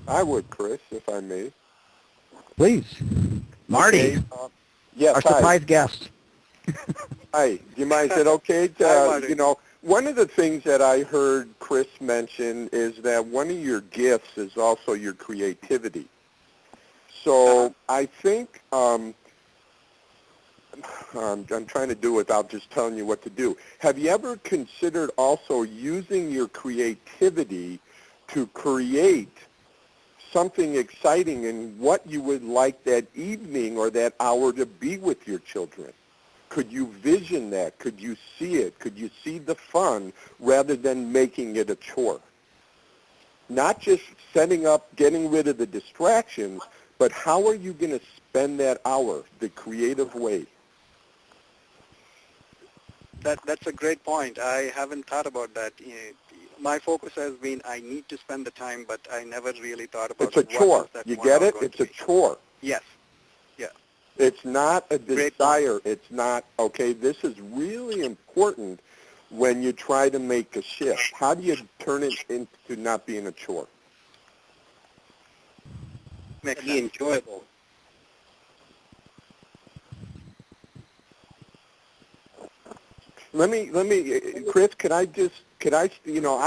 I would, Chris, if I may. Please. Marty, Okay, yes, our surprise guest. Hi. Do you mind? Is it okay to, one of the things that I heard Chris mention is that one of your gifts is also your creativity. So I think I'm trying to do it without just telling you what to do. Have you ever considered also using your creativity to create something exciting in what you would like that evening or that hour to be with your children? Could you vision that? Could you see it? Could you see the fun rather than making it a chore? Not just setting up, getting rid of the distractions, but how are you going to spend that hour the creative way? That's a great point. I haven't thought about that. My focus has been I need to spend the time, but I never really thought about it's a chore. You get it? It's a chore. Yes. Yeah. It's not a desire. It's not, okay, this is really important when you try to make a shift. How do you turn it into not being a chore? Make it enjoyable. Let me, Chris, I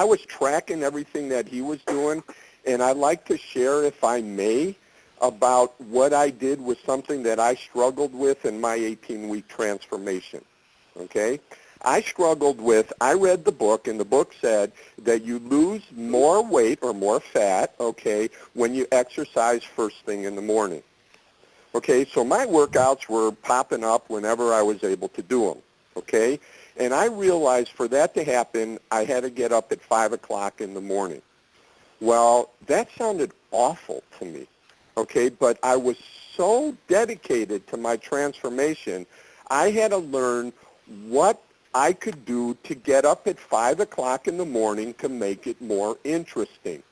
was tracking everything that he was doing, and I'd like to share, if I may, about what I did with something that I struggled with in my 18-week transformation, okay? I read the book, and the book said that you lose more weight or more fat, okay, when you exercise first thing in the morning. Okay, so my workouts were popping up whenever I was able to do them, okay? And I realized for that to happen, I had to get up at 5 o'clock in the morning. Well, that sounded awful to me, okay? But I was so dedicated to my transformation, I had to learn what I could do to get up at 5 o'clock in the morning to make it more interesting.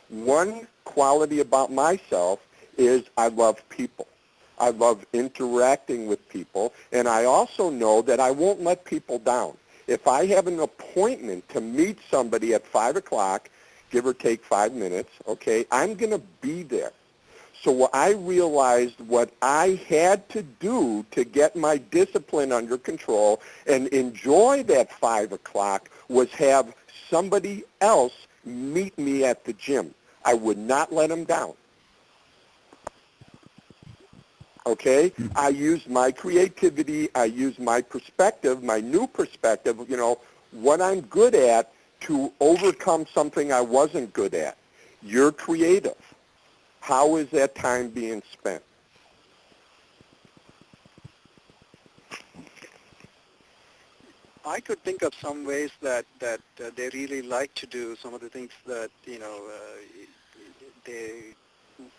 One quality about myself is I love people. I love interacting with people, and I also know that I won't let people down. If I have an appointment to meet somebody at 5 o'clock, give or take 5 minutes, okay, I'm going to be there. So I realized what I had to do to get my discipline under control and enjoy that 5 o'clock was have somebody else meet me at the gym. I would not let them down. Okay? I used my creativity, I used my perspective, my new perspective, what I'm good at to overcome something I wasn't good at. You're creative. How is that time being spent? I could think of some ways that they really like to do, some of the things that,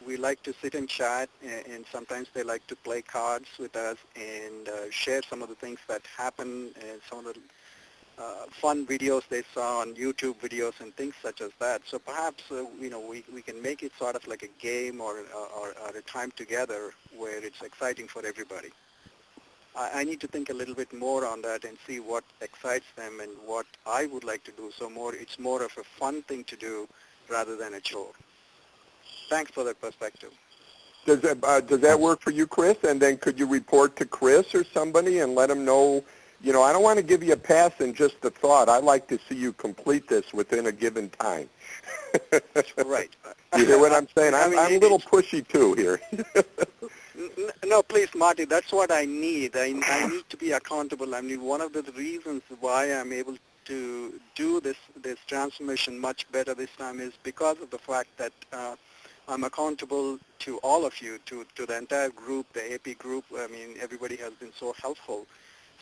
we like to sit and chat, and sometimes they like to play cards with us and share some of the things that happen, and some of the fun videos they saw on YouTube videos and things such as that. So perhaps, we can make it sort of like a game or a time together where it's exciting for everybody. I need to think a little bit more on that and see what excites them and what I would like to do. So it's more of a fun thing to do rather than a chore. Thanks for that perspective. Does that work for you, Chris? And then could you report to Chris or somebody and let him know, I don't want to give you a pass in just the thought. I'd like to see you complete this within a given time. Right. You hear what I'm saying? I'm a little pushy, too, here. No, please, Marty, that's what I need. I need to be accountable. I mean, one of the reasons why I'm able to do this transformation much better this time is because of the fact that I'm accountable to all of you, to the entire group, the AP group. I mean, everybody has been so helpful.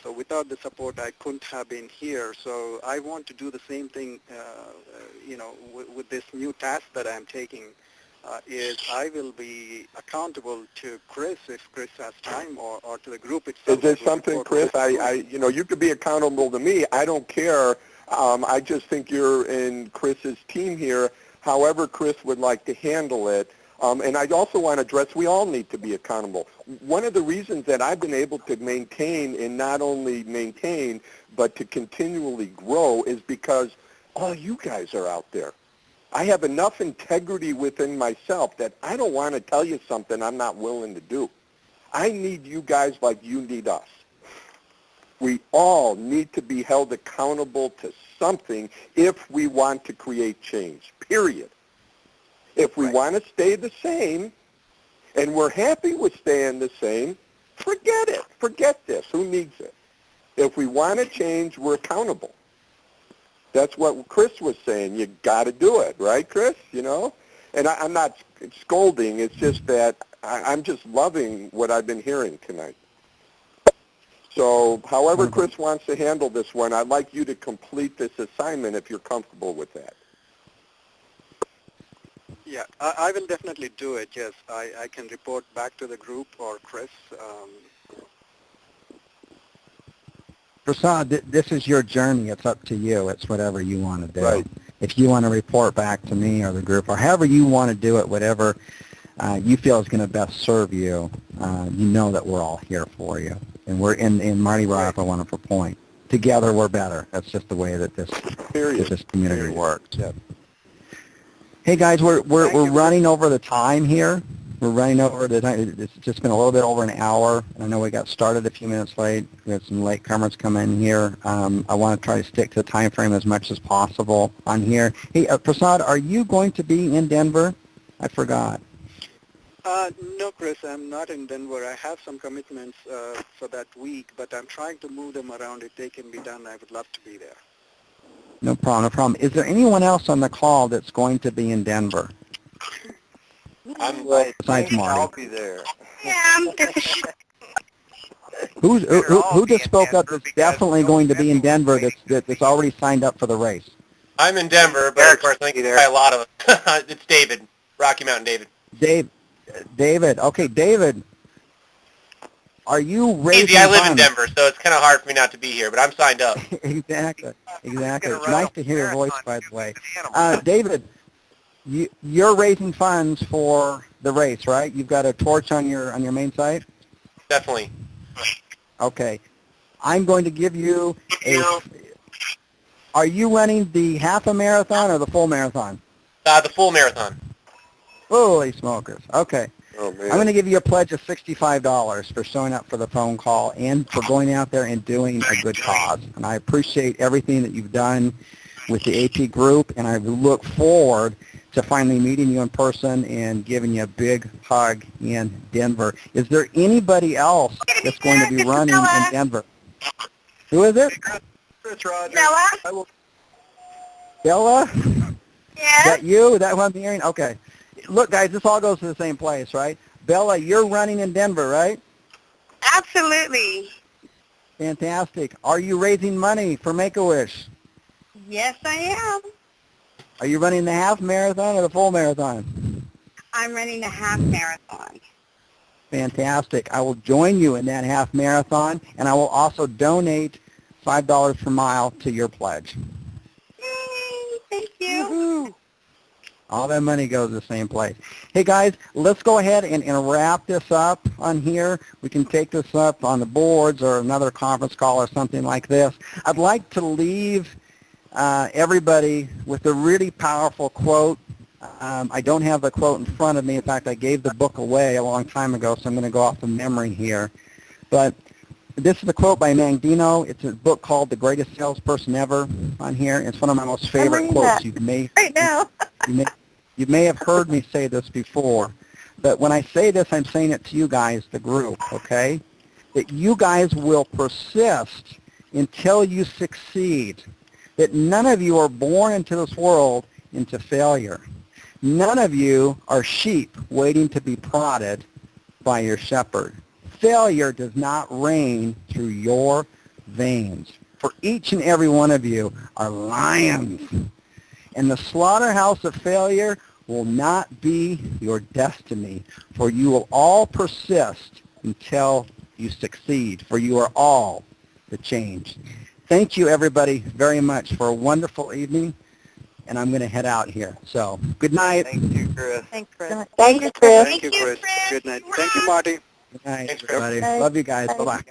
So without the support, I couldn't have been here. So I want to do the same thing, with this new task that I'm taking. Is I will be accountable to Chris if Chris has time, or to the group itself. Is there something, Chris? You could be accountable to me. I don't care. I just think you're in Chris's team here. However Chris would like to handle it. And I also want to address, we all need to be accountable. One of the reasons that I've been able to maintain, and not only maintain, but to continually grow, is because all you guys are out there. I have enough integrity within myself that I don't want to tell you something I'm not willing to do. I need you guys like you need us. We all need to be held accountable to something if we want to create change, period. If we want to stay the same, and we're happy with staying the same, forget it. Forget this. Who needs it? If we want to change, we're accountable. That's what Chris was saying. You got to do it, right, Chris? You know? And I'm not scolding. It's just that I'm just loving what I've been hearing tonight. So however Chris wants to handle this one, I'd like you to complete this assignment if you're comfortable with that. Yeah, I will definitely do it, yes. I can report back to the group or Chris. Prasad, this is your journey. It's up to you. It's whatever you want to do. Right. If you want to report back to me or the group, or however you want to do it, whatever you feel is going to best serve you, you know that we're all here for you. And we're in Marty brought up a wonderful point. Together we're better. That's just the way that this community works. Yeah. Hey guys, we're running over the time here. We're running over the time. It's just been a little bit over an hour. I know we got started a few minutes late. We had some latecomers come in here. I want to try to stick to the time frame as much as possible on here. Hey, Prasad, are you going to be in Denver? I forgot. No, Chris, I'm not in Denver. I have some commitments for that week, but I'm trying to move them around. If they can be done, I would love to be there. No problem, no problem. Is there anyone else on the call that's going to be in Denver? Besides Marty. I'll be there. Yeah, Who just spoke up that's definitely going to be in Denver that's already signed up for the race? I'm in Denver, but of course I think a lot of it. It's David, Rocky Mountain David. David. Okay, David. Are you raising Easy, I live in funds? Denver, so it's kind of hard for me not to be here, but I'm signed up. Exactly. It's nice to hear your voice, by the way. David, you're raising funds for the race, right? You've got a torch on your main site? Definitely. Okay. I'm going to give you Are you running the half a marathon or the full marathon? The full marathon. Holy smokers. Okay. Oh, man. I'm going to give you a pledge of $65 for showing up for the phone call and for going out there and doing a good cause. And I appreciate everything that you've done with the AP group, and I look forward to finally meeting you in person and giving you a big hug in Denver. Is there anybody else that's going to be running in Denver? Who is it? Chris Rogers. Bella? Bella? Yeah? Is that you? Is that what I'm hearing? Okay. Look, guys, this all goes to the same place, right? Bella, you're running in Denver, right? Absolutely. Fantastic. Are you raising money for Make-A-Wish? Yes, I am. Are you running the half marathon or the full marathon? I'm running a half marathon. Fantastic. I will join you in that half marathon, and I will also donate $5 per mile to your pledge. Yay, thank you. Woo-hoo. All that money goes to the same place. Hey, guys, let's go ahead and wrap this up on here. We can take this up on the boards or another conference call or something like this. I'd like to leave everybody with a really powerful quote. I don't have the quote in front of me. In fact, I gave the book away a long time ago, so I'm going to go off of memory here. But this is a quote by Mangino. It's a book called The Greatest Salesperson Ever on here. It's one of my most favorite quotes. You may have heard me say this before, but when I say this, I'm saying it to you guys, the group, okay? That you guys will persist until you succeed. That none of you are born into this world into failure. None of you are sheep waiting to be prodded by your shepherd. Failure does not reign through your veins. For each and every one of you are lions. And the slaughterhouse of failure will not be your destiny, for you will all persist until you succeed, for you are all the change. Thank you, everybody, very much for a wonderful evening, and I'm going to head out here. So, good night. Thank you, Chris. Thanks, Chris. Thank you, Chris. Good night. Thank you, Marty. Good night, Thanks, Chris. everybody. Love you guys. Bye-bye.